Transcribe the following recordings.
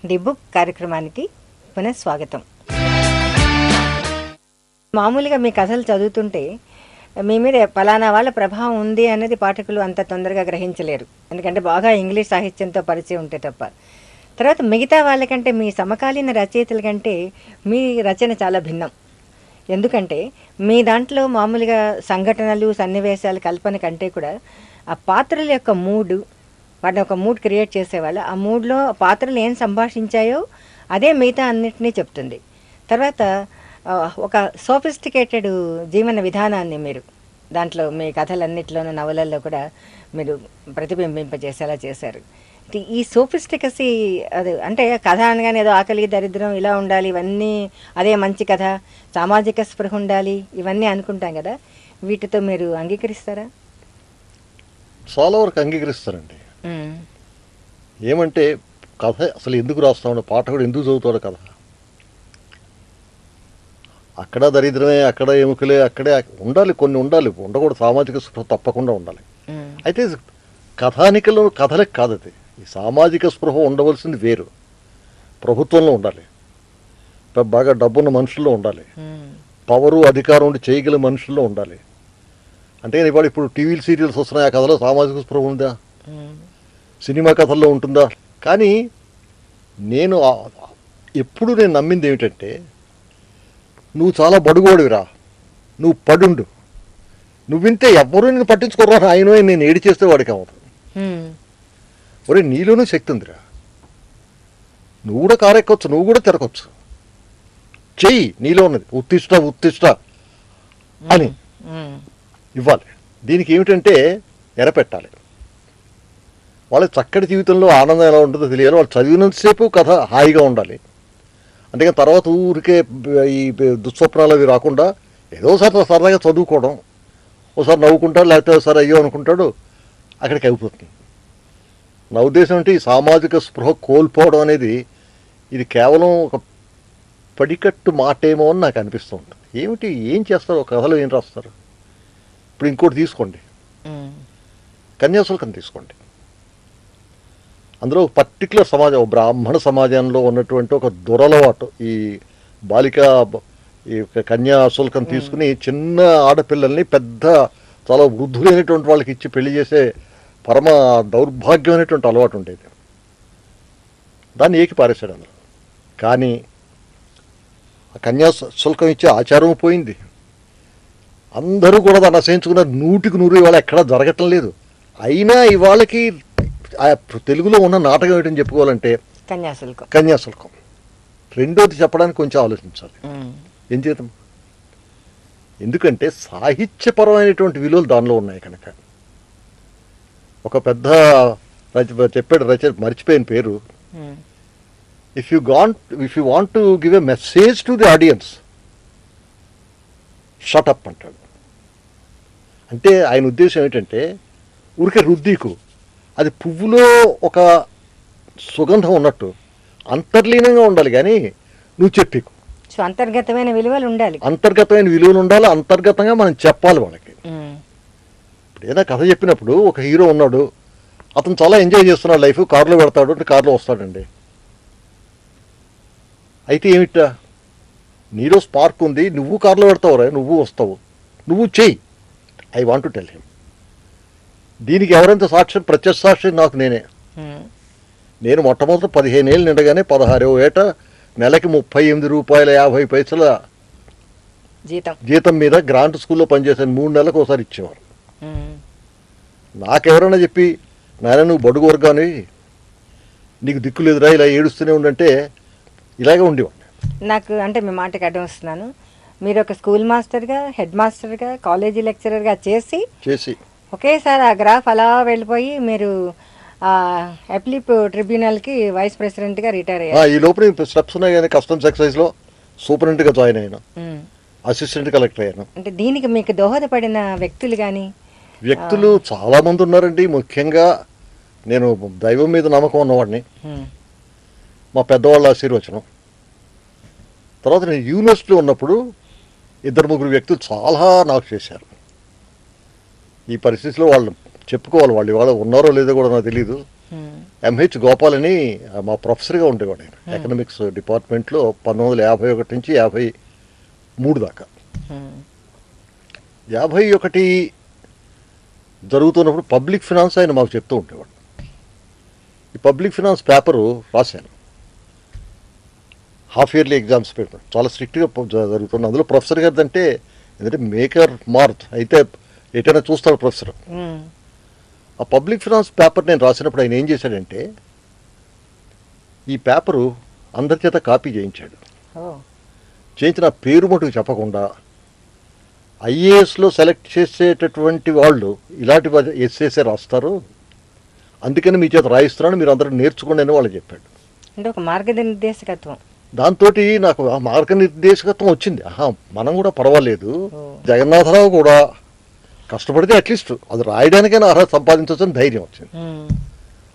The book కార్యక్రమానికి పునఃస్వాగతం. మామూలుగా మీ కథలు చదువుతుంటే మీ మీద పలానా వాళ్ళ ప్రభావం ఉంది అనేది పాఠకులు అంత తొందరగా గ్రహించలేరు, ఎందుకంటే బాగా ఇంగ్లీష్ సాహిత్యంతో పరిచయం ఉంటే తప్ప. తర్వాత మిగతా వాళ్ళకంటే మీ సమకాలీన రచయితల కంటే మీ రచన చాలా భిన్నం. ఎందుకంటే మీ దాంట్లో మామూలుగా సంఘటనలు సన్నివేశాలు కల్పన కంటే కూడా ఆ పాత్రల యొక్క మూడు, వాటిని ఒక మూడ్ క్రియేట్ చేసేవాళ్ళు, ఆ మూడ్లో పాత్రలు ఏం సంభాషించాయో అదే మిగతా అన్నిటినీ చెప్తుంది. తర్వాత ఒక సోఫిస్టికేటెడ్ జీవన విధానాన్ని మీరు దాంట్లో మీ కథలన్నింటిలోనూ నవలల్లో కూడా మీరు ప్రతిబింబింపజేసేలా చేశారు. ఈ సోఫిస్టికసీ అది అంటే కథ అనగానే ఏదో ఆకలి దరిద్రం ఇలా ఉండాలి, ఇవన్నీ అదే మంచి కథ, సామాజిక స్పృహ ఉండాలి, ఇవన్నీ అనుకుంటాం కదా, వీటితో మీరు అంగీకరిస్తారా? చాలా వరకు అంగీకరిస్తారండి. ఏమంటే కథ అసలు ఎందుకు రాస్తాడు, పాఠకుడు ఎందుకు చదువుతాడు కథ? అక్కడ దరిద్రమే, అక్కడ ఎముకలే, అక్కడే ఉండాలి, కొన్ని ఉండాలి, ఉండకూడదు, సామాజిక స్పృహ తప్పకుండా ఉండాలి. అయితే కథానికలు కథలకు కాదు, అది ఈ సామాజిక స్పృహ ఉండవలసింది వేరు. ప్రభుత్వంలో ఉండాలి, బాగా డబ్బున్న మనుషుల్లో ఉండాలి, పవరు అధికారం ఉండి చేయగల మనుషుల్లో ఉండాలి. అంతేగాని ఇవాళ ఇప్పుడు టీవీ సీరియల్స్ వస్తున్నాయి, ఆ కథలో సామాజిక స్పృహ ఉందా? సినిమా కథల్లో ఉంటుందా? కానీ నేను ఎప్పుడు నమ్మింది ఏమిటంటే, నువ్వు చాలా బడుగోడివిరా, నువ్వు పడుండు, నువ్వు వింటే ఎవ్వరూ నేను పట్టించుకోరా, ఆయన నేను ఏడి చేస్తే వాడికి అవుతుంది. ఒరే నీలోనూ శక్తి ఉందిరా, నువ్వు కూడా కారెక్కొచ్చు, నువ్వు కూడా తిరగచ్చు, చెయ్యి, నీలో ఉన్నది ఉత్తిష్ట అని ఇవ్వాలి. దీనికి ఏమిటంటే ఎరపెట్టాలి. వాళ్ళ చక్కటి జీవితంలో ఆనందం ఎలా ఉంటుందో తెలియాలి. వాళ్ళు చదివినంతసేపు కథ హాయిగా ఉండాలి. అంతేగాని తర్వాత ఊరికే ఈ దుస్వప్నాలు అవి రాకుండా ఏదో సరదాగా చదువుకోవడం, ఒకసారి నవ్వుకుంటాడు, లేకపోతే ఒకసారి అయ్యో అనుకుంటాడు, అక్కడికి అయిపోతుంది. నా ఉద్దేశం అంటే ఈ సామాజిక స్పృహ కోల్పోవడం అనేది ఇది కేవలం ఒక పడికట్టు మాటేమో అని నాకు అనిపిస్తూ ఉంటుంది. ఏమిటి, ఏం చేస్తారు ఒక కథలో, ఏం రాస్తారు? ఇప్పుడు ఇంకోటి తీసుకోండి, కన్యాశుల్కం తీసుకోండి. అందులో పర్టికులర్ సమాజం, బ్రాహ్మణ సమాజంలో ఉన్నటువంటి ఒక దురలవాటు, ఈ బాలిక ఈ కన్యాశుల్కం తీసుకుని చిన్న ఆడపిల్లల్ని పెద్ద చాలా వృద్ధులైనటువంటి వాళ్ళకి ఇచ్చి పెళ్లి చేసే పరమ దౌర్భాగ్యమైనటువంటి అలవాటు ఉండేది. దాన్ని ఏకి పారేశాడు అందులో. కానీ ఆ కన్యాశుల్కం ఇచ్చే ఆచారం పోయింది. అందరూ కూడా దాన్ని అసహించుకున్నారు. 100% ఇవాళ ఎక్కడా జరగటం లేదు. అయినా ఇవాళకి తెలుగులో ఉన్న నాటకం ఏంటని చెప్పుకోవాలంటే కన్యాశుల్కం. రెండోది చెప్పడానికి కొంచెం ఆలోచించాలి. ఏం చేద్దాం? ఎందుకంటే సాహిత్యపరమైనటువంటి విలువలు దానిలో ఉన్నాయి కనుక. ఒక పెద్ద చెప్పాడు రచయిత, మర్చిపోయిన పేరు, if you want to give a message to the audience, shut up అంటాడు. అంటే ఆయన ఉద్దేశం ఏంటంటే, ఊరికే రుద్దీకు, అది పువ్వులో ఒక సుగంధం ఉన్నట్టు అంతర్లీనంగా ఉండాలి, కానీ నువ్వు చెప్పికు. అంతర్గతమైన విలువలు ఉండాలి, అంతర్గతంగా మనం చెప్పాలి వాళ్ళకి. ఇప్పుడు ఏదైనా కథ చెప్పినప్పుడు ఒక హీరో ఉన్నాడు, అతను చాలా ఎంజాయ్ చేస్తున్నాడు లైఫ్, కారులో పెడతాడు అంటే కారులో వస్తాడండి. అయితే ఏమిటా, నీలో స్పార్క్ ఉంది, నువ్వు కారులో పెడతావురా, నువ్వు వస్తావు, నువ్వు చెయ్యి, I want to tell him. దీనికి ఎవరెంత సాక్ష్యం? ప్రత్యక్ష సాక్షి నాకు నేనే. నేను మొట్టమొదటి 15 ఏళ్ళు నిండగానే 16వ ఏట నెలకి ₹38.50 జీతం మీద గ్రాంట్ స్కూల్లో పనిచేశాను. 3 నెలలకు ఒకసారి ఇచ్చేవారు. నాకెవరైనా చెప్పి, నాయన నువ్వు బడుగు వర్గాన్ని, నీకు దిక్కు లేదురా, ఇలా ఏడుస్తూనే ఉండంటే ఇలాగే ఉండేవాడిని. నాకు అంటే మీ మాటకి అడ్డం వస్తున్నాను. మీరు ఒక స్కూల్ మాస్టర్గా, హెడ్ మాస్టర్గా, కాలేజీ లెక్చరర్గా చేసి ఒకేసారి ఆ గ్రాఫ్ అలా వెళ్ళిపోయి మీరు అప్లిప్ ట్రిబ్యునల్కి వైస్ ప్రెసిడెంట్గా రిటైర్ అయ్యారు. ఈ లోపల స్టెప్స్ ఉన్నాయి కానీ కస్టమ్స్ ఎక్సైజ్లో సూపరింటెండెంట్గా జాయిన్ అయ్యాను, అసిస్టెంట్ కలెక్టర్ అయ్యాను. అంటే దీనికి మీకు దోహదపడిన వ్యక్తులు చాలామంది ఉన్నారండి. ముఖ్యంగా నేను దైవం మీద నమ్మకం ఉన్నవాడిని, మా పెద్దవాళ్ళ ఆశీర్వచనం. తర్వాత నేను యూనివర్సిటీలో ఉన్నప్పుడు 2-3 వ్యక్తులు చాలా నాకు చేశారు. ఈ పరిస్థితిలో వాళ్ళు చెప్పుకోవాలి, వాళ్ళు ఇవాళ ఉన్నారో లేదో కూడా నాకు తెలీదు. ఎంహెచ్ గోపాల్ అని మా ప్రొఫెసర్గా ఉండేవాడు ఆయన ఎకనామిక్స్ డిపార్ట్మెంట్లో 1951 నుంచి 53 దాకా. 51 జరుగుతున్నప్పుడు పబ్లిక్ ఫినాన్స్ ఆయన మాకు చెప్తూ ఉండేవాడు. ఈ పబ్లిక్ ఫినాన్స్ పేపరు రాశాను. హాఫ్ ఇయర్లీ ఎగ్జామ్స్ పేపర్ చాలా స్ట్రిక్ట్గా జరుగుతుంది. అందులో ప్రొఫెసర్ గారిది అంటే ఎందుకంటే మేకర్ మార్క్ అయితే ఎటైనా చూస్తాడు ప్రొఫెసర్. ఆ పబ్లిక్ ఫినాన్స్ పేపర్ నేను రాసినప్పుడు ఆయన ఏం చేశాడంటే ఈ పేపరు అందరి చేత కాపీ చేయించాడు. చేయించిన పేరు మటుకు చెప్పకుండా ఐఏఎస్లో సెలెక్ట్ చేసేటటువంటి వాళ్ళు ఇలాంటి ఎస్ఏసే రాస్తారు, అందుకని మీ చేత రాయిస్తున్నాను, మీరు అందరూ నేర్చుకోండి అని వాళ్ళు చెప్పాడు. అంటే ఒక మార్గనిర్దేశకత్వం. దాంతో నాకు ఆ మార్గనిర్దేశకత్వం వచ్చింది. మనం కూడా పర్వాలేదు, జగన్నాథరావు కూడా కష్టపడితే అట్లీస్ట్ అది రాయడానికైనా అర్హత సంపాదించవచ్చని ధైర్యం వచ్చింది.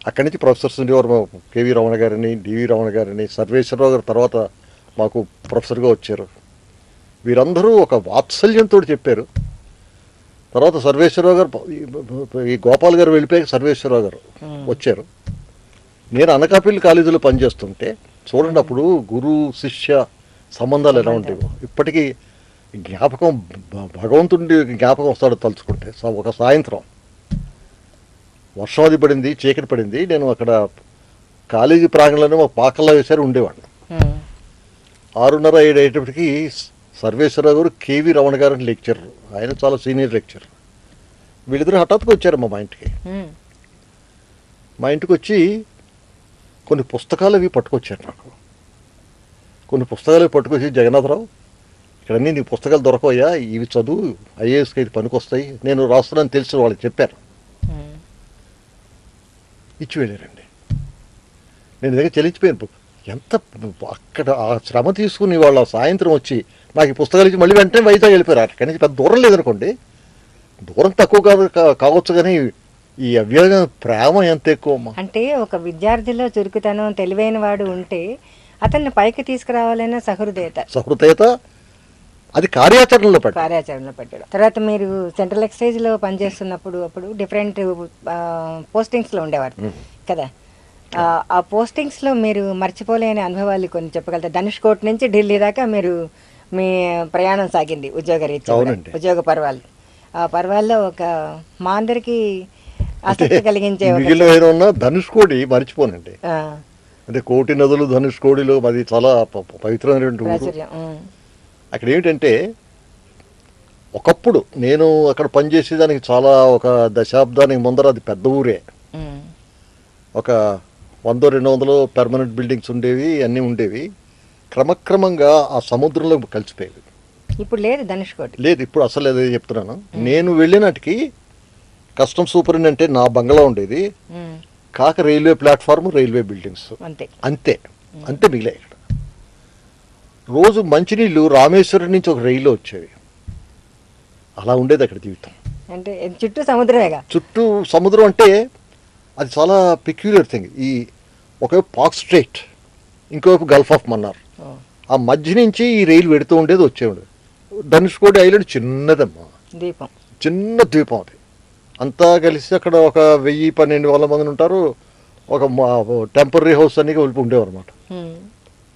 అక్కడి నుంచి ప్రొఫెసర్స్ ఉండేవారు, కేవీ రమణ గారిని, డివి రమణ గారిని, సర్వేశ్వరరావు గారు తర్వాత మాకు ప్రొఫెసర్గా వచ్చారు. వీరందరూ ఒక వాత్సల్యంతో చెప్పారు. తర్వాత సర్వేశ్వరరావు గారు, ఈ గోపాల్ గారు వెళ్ళిపోయాక సర్వేశ్వరరావు గారు వచ్చారు. నేను అనకాపల్లి కాలేజీలో పనిచేస్తుంటే చూడండి అప్పుడు గురు శిష్య సంబంధాలు ఎలా ఉంటాయో ఇప్పటికీ జ్ఞాపకం, భగవంతుడి జ్ఞాపకం వస్తాడు తలుచుకుంటే. ఒక సాయంత్రం వర్షం అది పడింది, చీకటి పడింది. నేను అక్కడ కాలేజీ ప్రాంగణంలోనే మా పాకల్లో వేసారు ఉండేవాడిని. 6:30, 7 అయ్యేటప్పటికి సర్వేశ్వరరావు గారు, కేవీ రమణ గారు అని లెక్చరర్, ఆయన చాలా సీనియర్ లెక్చరర్, వీళ్ళిద్దరూ హఠాత్తుగా వచ్చారు మా ఇంటికి. మా ఇంటికి వచ్చి కొన్ని పుస్తకాలు అవి పట్టుకొచ్చారు. నాకు కొన్ని పుస్తకాలు పట్టుకొచ్చి, జగన్నాథరావు ఇక్కడన్నీ నీ పుస్తకాలు దొరకవయ్యా, ఇవి చదువు, ఐఏఎస్కి అయితే పనికొస్తాయి, నేను రాస్తున్నాను తెలిసి వాళ్ళు చెప్పారు. ఇచ్చి వెళ్ళారండి. నేను దగ్గర చెల్లించిపోయాను. ఎంత అక్కడ ఆ శ్రమ తీసుకుని వాళ్ళు సాయంత్రం వచ్చి నాకు ఈ పుస్తకాలు ఇచ్చి మళ్ళీ వెంటనే వైజాగ్ వెళ్ళిపోయారు. అక్కడి నుంచి పెద్ద దూరం లేదనుకోండి, దూరం తక్కువ కావచ్చు కానీ ఈ అవ్యయ ప్రేమ ఎంత ఎక్కువ అమ్మా. అంటే ఒక విద్యార్థిలో చురుకుతనం, తెలివైన వాడు ఉంటే అతన్ని పైకి తీసుకురావాలన్న సహృదయత అది కార్యాచరణలో పెట్టడం. తర్వాత మీరు సెంట్రల్ ఎక్సైజ్లో పనిచేస్తున్నప్పుడు అప్పుడు డిఫరెంట్ పోస్టింగ్స్లో ఉండేవారు కదా. ఆ పోస్టింగ్స్లో మీరు మర్చిపోలేని అనుభవాలు కొన్ని చెప్పగలుగుతారు. ధనుష్కోట్ నుంచి ఢిల్లీ దాకా మీరు మీ ప్రయాణం సాగింది ఉద్యోగరీత్యా, ఉద్యోగ పర్వాలు. ఆ పర్వాల్లో ఒక మా అందరికి ఆసక్తి కలిగించే ధనుష్కోడి మర్చిపోనండి. అంటే కోటి నదులు ధనుష్కోడిలో అది చాలా పవిత్రమైనటువంటి ఊరు. అక్కడ ఏమిటంటే ఒకప్పుడు నేను అక్కడ పనిచేసేదానికి చాలా ఒక దశాబ్దానికి ముందర అది పెద్ద ఊరే. ఒక 100-200 పెర్మనెంట్ బిల్డింగ్స్ ఉండేవి, అన్నీ ఉండేవి. క్రమక్రమంగా ఆ సముద్రంలో కలిసిపోయేవి. ఇప్పుడు లేదు ధనుష్కోటి, లేదు ఇప్పుడు అసలు అదే చెప్తున్నాను. నేను వెళ్ళినట్టుకి కస్టమ్స్ సూపరింటెండెంట్ అంటే నా బంగ్లా ఉండేది, కాక రైల్వే ప్లాట్ఫామ్, రైల్వే బిల్డింగ్స్, అంతే అంతే మిగిలే. ఇక్కడ రోజు మంచినీళ్ళు రామేశ్వరం నుంచి ఒక రైల్లో వచ్చేవి. అలా ఉండేది అక్కడ జీవితం. అంటే చుట్టూ సముద్రమేగా, చుట్టూ సముద్రం. అంటే అది చాలా పెక్యులర్ థింగ్. ఈ ఒకవైపు పాక్ స్ట్రైట్, ఇంకోవైపు గల్ఫ్ ఆఫ్ మన్నార్, ఆ మధ్య నుంచి ఈ రైలు పెడుతూ ఉండేది, వచ్చేవాడు. ధనుష్కోడి ఐలాండ్ చిన్నదమ్మా, దీపం, చిన్న ద్వీపం. అది అంతా కలిసి అక్కడ ఒక 1000-1200 మంది ఉంటారు. ఒక టెంపరీ హౌస్ అని ఉండేవారు అనమాట.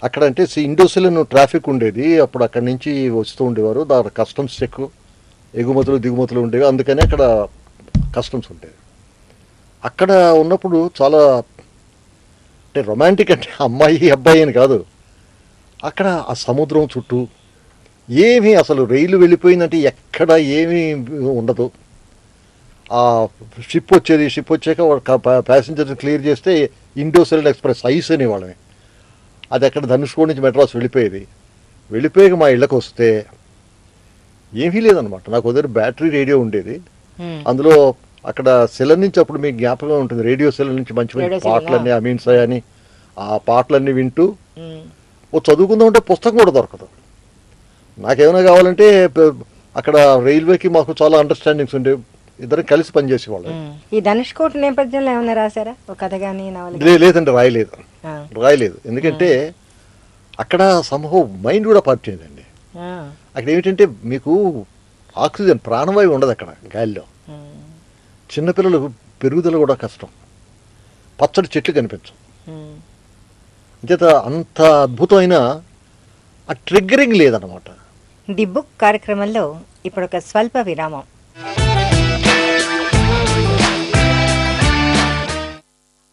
అక్కడ అంటే ఇండోసిలియన్ ట్రాఫిక్ ఉండేది అప్పుడు, అక్కడి నుంచి వస్తూ ఉండేవారు. దాని కస్టమ్స్ చెక్, ఎగుమతులు దిగుమతులు ఉండేవి, అందుకని అక్కడ కస్టమ్స్ ఉండేవి. అక్కడ ఉన్నప్పుడు చాలా అంటే రొమాంటిక్, అంటే అమ్మాయి అబ్బాయి అని కాదు, అక్కడ ఆ సముద్రం చుట్టూ ఏమీ అసలు రైలు వెళ్ళిపోయిందంటే ఎక్కడ ఏమీ ఉండదు. ఆ షిప్ వచ్చాక ప్యాసింజర్స్ క్లియర్ చేస్తే ఇండోసిలియన్ ఎక్స్ప్రెస్ ఐస్ అనేవాళ్ళని, అది అక్కడ ధనుష్కోడి నుంచి మెడ్రాస్ వెళ్ళిపోయాక మా ఇళ్ళకి వస్తే ఏమీ లేదనమాట. నాకు దగ్గర బ్యాటరీ రేడియో ఉండేది. అందులో అక్కడ సెల్ నుంచి, అప్పుడు మీకు జ్ఞాపకం ఉంటుంది, రేడియో సెల్ నుంచి మంచి మంచి పాటలన్నీ, అమీన్ సాయ్ అని, ఆ పాటలన్నీ వింటూ ఓ చదువుకుందాం అంటే పుస్తకం కూడా దొరకదు. నాకేమైనా కావాలంటే అక్కడ రైల్వేకి మాకు చాలా అండర్స్టాండింగ్స్ ఉండేవి, ఇద్దరం కలిసి పనిచేసేవాళ్ళం. ఈ ధనుష్కోటి నేపథ్యంలో ఏమైనా రాశారా ఒక కథ కానీ? లేదండి, రాయలేదు. ఎందుకంటే అక్కడ సంభవం మైండ్ కూడా పర్చేదండి. అక్కడ ఏమిటంటే మీకు ఆక్సిజన్, ప్రాణవాయువు ఉండదు అక్కడ గాలిలో. చిన్నపిల్లలు పెరుగుదల కూడా కష్టం. పచ్చడి చెట్లు కనిపించవు. అంచేత అంత అద్భుతమైన ఆ ట్రిగ్గరింగ్ లేదన్నమాట. ది బుక్ కార్యక్రమంలో ఇప్పుడు ఒక స్వల్ప విరామం.